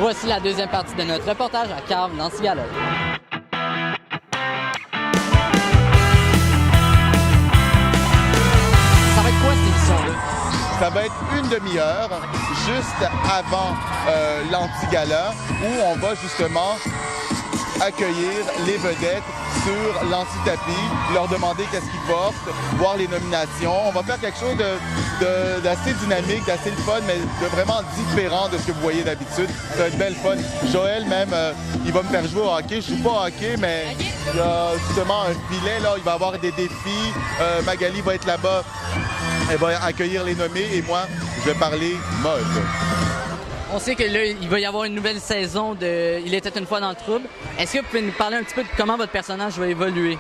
Voici la deuxième partie de notre reportage à Carve, Nancy-Galop. Ça va être quoi cette émission-là? Ça va être une demi-heure, juste avant l'anti-gala, où on va justement accueillir les vedettes sur l'anti-tapis, leur demander qu'est-ce qu'ils portent, voir les nominations. On va faire quelque chose d'assez dynamique, d'assez le fun, mais de vraiment différent de ce que vous voyez d'habitude. Ça va être belle fun. Joël, même, il va me faire jouer au hockey. Je joue pas au hockey, mais il y a justement un filet, là. Il va y avoir des défis. Magali va être là-bas. Elle va accueillir les nommés et moi, je vais parler mode. On sait que là, il va y avoir une nouvelle saison de Il était une fois dans le trouble. Est-ce que vous pouvez nous parler un petit peu de comment votre personnage va évoluer?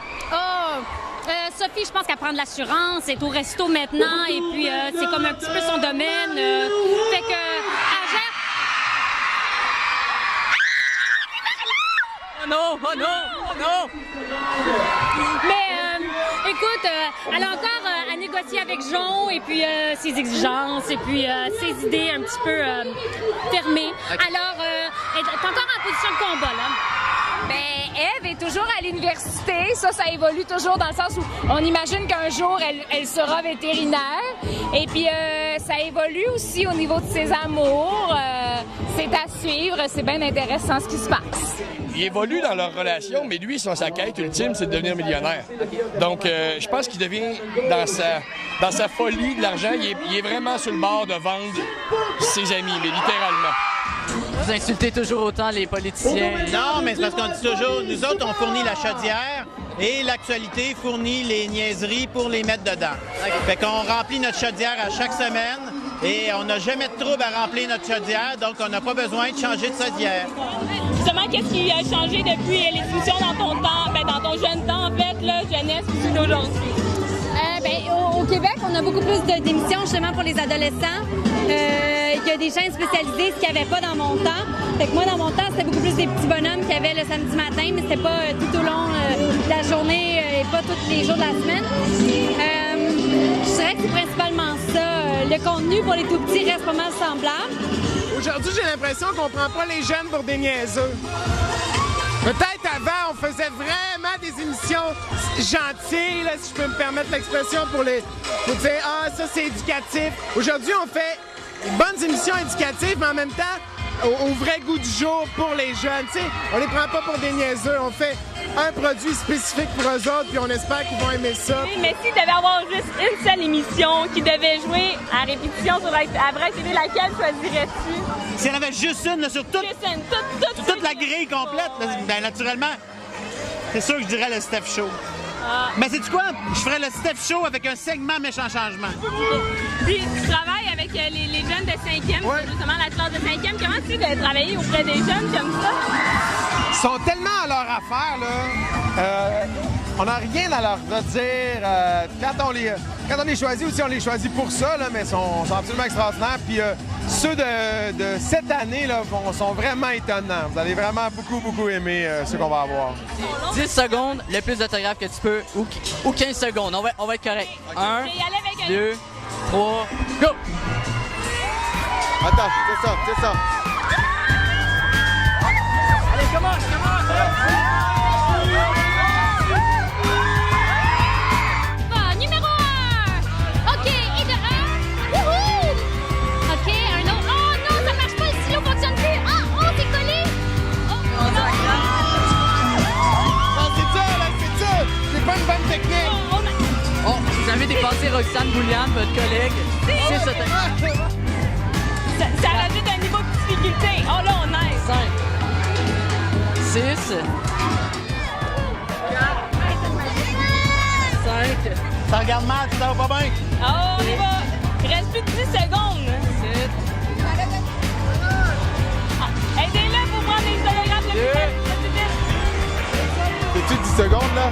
Sophie, je pense qu'elle prend de l'assurance, elle est au resto maintenant, et puis c'est comme un petit peu son domaine. Fait que, elle gère... Oh non! Oh non! Oh non! Mais, écoute, elle a encore à négocier avec Jon, et puis ses exigences, et puis ses idées un petit peu fermées. Okay. Alors, elle est encore en position de combat, là. Ben, Ève est toujours à l'université. Ça évolue toujours dans le sens où on imagine qu'un jour, elle sera vétérinaire. Et puis, ça évolue aussi au niveau de ses amours. C'est à suivre. C'est bien intéressant ce qui se passe. Ils évoluent dans leur relation, mais lui, sa quête ultime, c'est de devenir millionnaire. Donc, je pense qu'il devient, dans sa folie de l'argent, il est vraiment sur le bord de vendre ses amis, mais littéralement. Vous insultez toujours autant les politiciens. Non, mais c'est parce qu'on dit toujours, nous autres, on fournit la chaudière et l'actualité fournit les niaiseries pour les mettre dedans. Okay. Fait qu'on remplit notre chaudière à chaque semaine et on n'a jamais de trouble à remplir notre chaudière, donc on n'a pas besoin de changer de chaudière. Justement, qu'est-ce qui a changé depuis les émissions dans ton temps, dans ton jeune temps, en fait, là, jeunesse, puis d'aujourd'hui? Au Québec, on a beaucoup plus d'émissions justement pour les adolescents. Il y a des chaînes spécialisées, ce qu'il n'y avait pas dans mon temps. Fait que moi, dans mon temps, c'était beaucoup plus des petits bonhommes qu'il y avait le samedi matin, mais c'était pas tout au long de la journée et pas tous les jours de la semaine. Je dirais que c'est principalement ça. Le contenu pour les tout-petits reste pas mal semblable. Aujourd'hui, j'ai l'impression qu'on prend pas les jeunes pour des niaiseux. Peut-être avant, on faisait vraiment des émissions gentilles, là, si je peux me permettre l'expression, pour dire « Ah, ça, c'est éducatif ». Aujourd'hui, on fait des bonnes émissions éducatives, mais en même temps, au vrai goût du jour pour les jeunes. T'sais, on les prend pas pour des niaiseux. On fait un produit spécifique pour eux autres, puis on espère qu'ils vont aimer ça. Oui, mais si tu devais avoir juste une seule émission qui devait jouer à répétition sur la vraie télé, laquelle choisirais-tu? Si elle avait juste une, là, sur toute la grille complète, là, ben, naturellement, c'est sûr que je dirais le Steph Show. Ah. Mais sais-tu quoi? Je ferais le Steph Show avec un segment méchant changement. Puis tu travailles avec les jeunes de 5e, ouais. Justement la classe de 5e. Comment tu fais de travailler auprès des jeunes comme ça? Ils sont tellement à leur affaire, là. On n'a rien à leur redire. Quand on les choisit aussi, on les choisit pour ça, là, mais ils sont absolument extraordinaires. Puis ceux de cette année là, sont vraiment étonnants. Vous allez vraiment beaucoup aimer ceux qu'on va avoir. 10 secondes, le plus d'autographes que tu peux, ou 15 secondes. On va être correct. 1, 2, 3, go! Attends, c'est ça. Allez, commence! Numéro 1! OK, et de 1. Wouhou! OK, un autre. Oh non, ça marche pas, le stylo fonctionne plus. Oh, c'est collé. Oh, non. C'est ça. C'est pas une bonne technique. Oh, vous avez dépassé Roxane Boulian, votre collègue. C'est ça. Ça rajoute un niveau de difficulté. Oh là, on est. 5. 6. 5. Ça regarde mal, ça va pas bien. Oh, on y va. Il reste plus de 10 secondes. 7. Aidez-le pour prendre les hologrammes le plus vite. C'est-tu 10 secondes, là?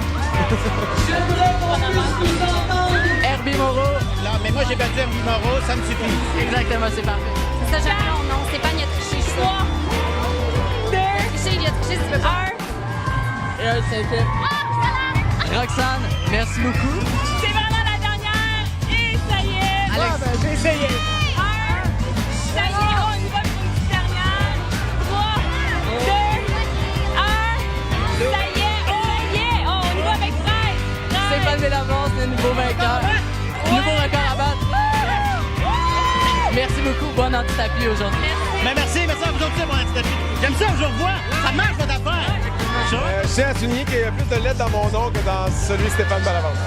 Herbie Moreau. Là, mais moi, j'ai battu Herbie Moreau, ça me suffit. Exactement, c'est parfait. Ça, jamais non, Stéphane, il a triché. 3, 2, Il a triché, tu peux pas. 1. Et un cinquième. Roxane, merci beaucoup. C'est vraiment la dernière. Et ça y est. Alex, j'ai essayé. 1. Ça y est, on y va pour une petite dernière. 3, beaucoup. Bon anti-tapis aujourd'hui. Mais merci à vous autres, mon anti-tapis. J'aime ça, je vous revois. Ça marche, votre affaire. Je tiens à souligner qu'il y a plus de lettres dans mon nom que dans celui de Stéphane Ballavance.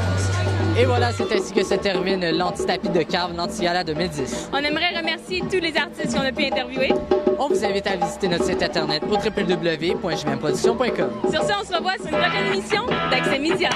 Et voilà, c'est ainsi que se termine l'anti-tapis de Carve l'Antigala 2010. On aimerait remercier tous les artistes qu'on a pu interviewer. On vous invite à visiter notre site internet au www.jmproduction.com. Sur ce, on se revoit sur une prochaine émission d'Accès Média.